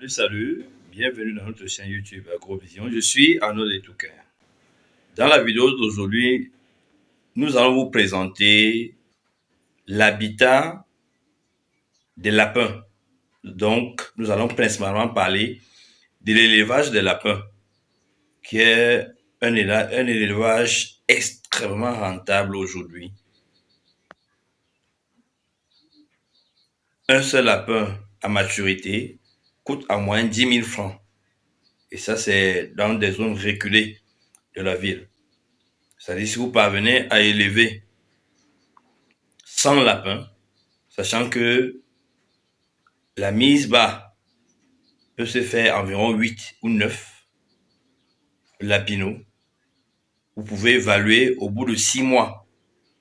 Salut, bienvenue dans notre chaîne YouTube Agrovision. Je suis Arnaud Detouker. Dans la vidéo d'aujourd'hui, nous allons vous présenter l'habitat des lapins. Donc, nous allons principalement parler de l'élevage des lapins, qui est un élevage extrêmement rentable aujourd'hui. Un seul lapin à maturité coûte en moyenne 10 000 francs. Et ça, c'est dans des zones reculées de la ville. C'est-à-dire, si vous parvenez à élever 100 lapins, sachant que la mise bas peut se faire environ 8 ou 9 lapinaux, vous pouvez évaluer au bout de 6 mois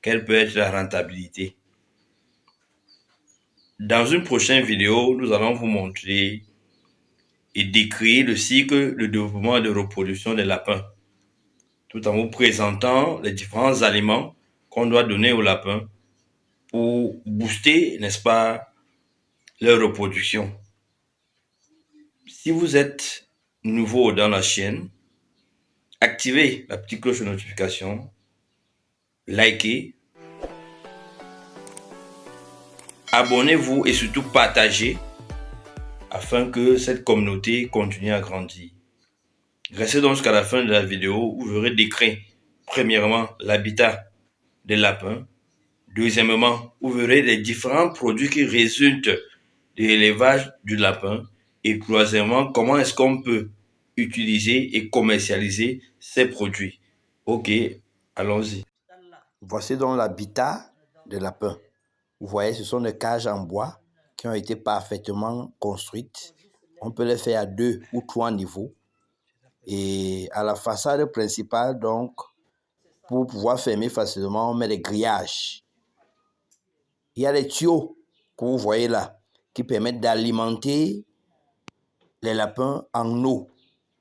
quelle peut être la rentabilité. Dans une prochaine vidéo, nous allons vous montrer et décrire le cycle de développement et de reproduction des lapins, tout en vous présentant les différents aliments qu'on doit donner aux lapins pour booster, n'est-ce pas, leur reproduction. Si vous êtes nouveau dans la chaîne, activez la petite cloche de notification, likez, abonnez-vous et surtout partagez afin que cette communauté continue à grandir. Restez donc jusqu'à la fin de la vidéo où je vais décrire premièrement l'habitat des lapins, deuxièmement vous verrez les différents produits qui résultent de l'élevage du lapin et troisièmement comment est-ce qu'on peut utiliser et commercialiser ces produits. Ok, allons-y. Voici donc l'habitat des lapins. Vous voyez, ce sont des cages en bois qui ont été parfaitement construites. On peut les faire à 2 ou 3 niveaux. Et à la façade principale, donc, pour pouvoir fermer facilement, on met des grillages. Il y a des tuyaux que vous voyez là qui permettent d'alimenter les lapins en eau.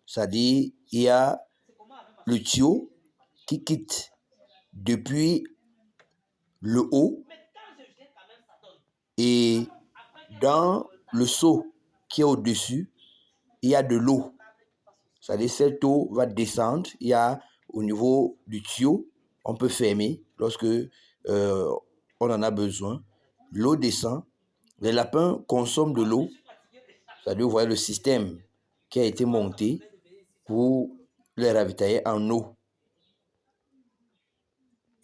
C'est-à-dire, il y a le tuyau qui quitte depuis le haut et dans le seau qui est au-dessus, il y a de l'eau. C'est-à-dire cette eau va descendre, il y a au niveau du tuyau, on peut fermer lorsque on en a besoin. L'eau descend, les lapins consomment de l'eau, c'est-à-dire vous voyez le système qui a été monté pour les ravitailler en eau.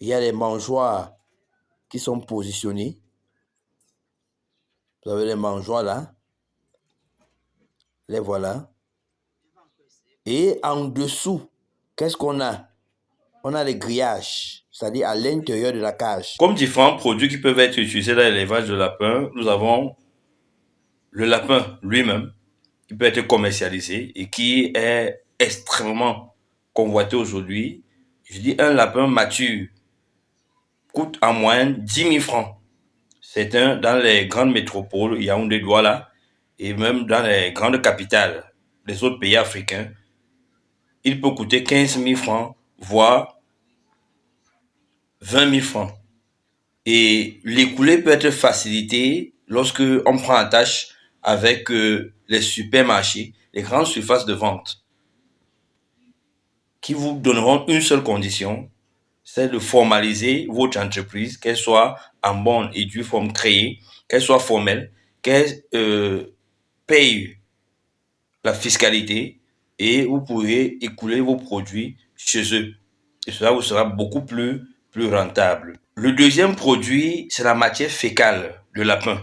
Il y a les mangeoires qui sont positionnés. Vous avez les mangeoires là, les voilà. Et en dessous, qu'est-ce qu'on a? On a les grillages, c'est-à-dire à l'intérieur de la cage. Comme différents produits qui peuvent être utilisés dans l'élevage de lapins, nous avons le lapin lui-même qui peut être commercialisé et qui est extrêmement convoité aujourd'hui. Je dis un lapin mature coûte en moyenne 10 000 francs. C'est dans les grandes métropoles, Yaoundé, Douala, et même dans les grandes capitales des autres pays africains, il peut coûter 15 000 francs, voire 20 000 francs. Et l'écoulée peut être facilitée lorsque on prend en tâche avec les supermarchés, les grandes surfaces de vente, qui vous donneront une seule condition, c'est de formaliser votre entreprise, qu'elle soit en bonne et due forme créée, qu'elle soit formelle, qu'elle paye la fiscalité et vous pourrez écouler vos produits chez eux. Et cela vous sera beaucoup plus rentable. Le deuxième produit, c'est la matière fécale de lapin,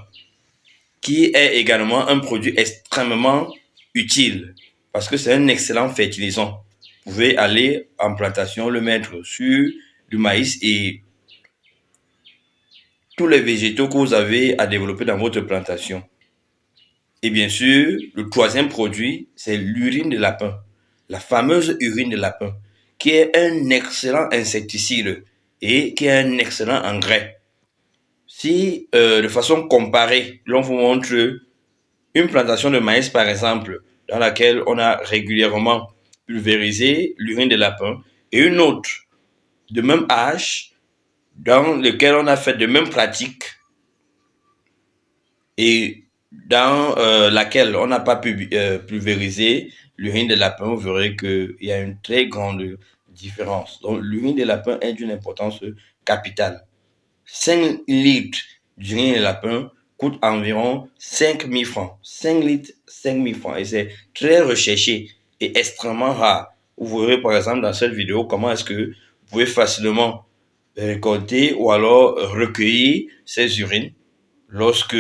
qui est également un produit extrêmement utile parce que c'est un excellent fertilisant. Vous pouvez aller en plantation, le mettre sur du maïs et tous les végétaux que vous avez à développer dans votre plantation. Et bien sûr, le troisième produit, c'est l'urine de lapin, la fameuse urine de lapin, qui est un excellent insecticide et qui est un excellent engrais. Si, de façon comparée, l'on vous montre une plantation de maïs, par exemple, dans laquelle on a régulièrement pulvérisé l'urine de lapin, et une autre de même âge, dans lequel on a fait de mêmes pratiques, et dans laquelle on n'a pas pulvérisé l'urine de lapin, vous verrez qu'il y a une très grande différence. Donc, l'urine de lapin est d'une importance capitale. 5 litres d'urine de lapin coûte environ 5 000 francs. 5 litres, 5 000 francs. Et c'est très recherché et extrêmement rare. Vous verrez par exemple dans cette vidéo comment est-ce que vous pouvez facilement récolter ou alors recueillir ces urines lorsque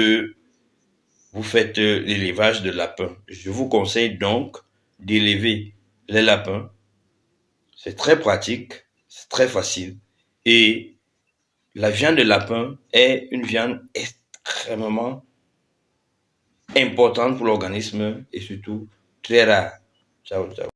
vous faites l'élevage de lapins. Je vous conseille donc d'élever les lapins. C'est très pratique, c'est très facile. Et la viande de lapin est une viande extrêmement importante pour l'organisme et surtout très rare. Ciao, ciao.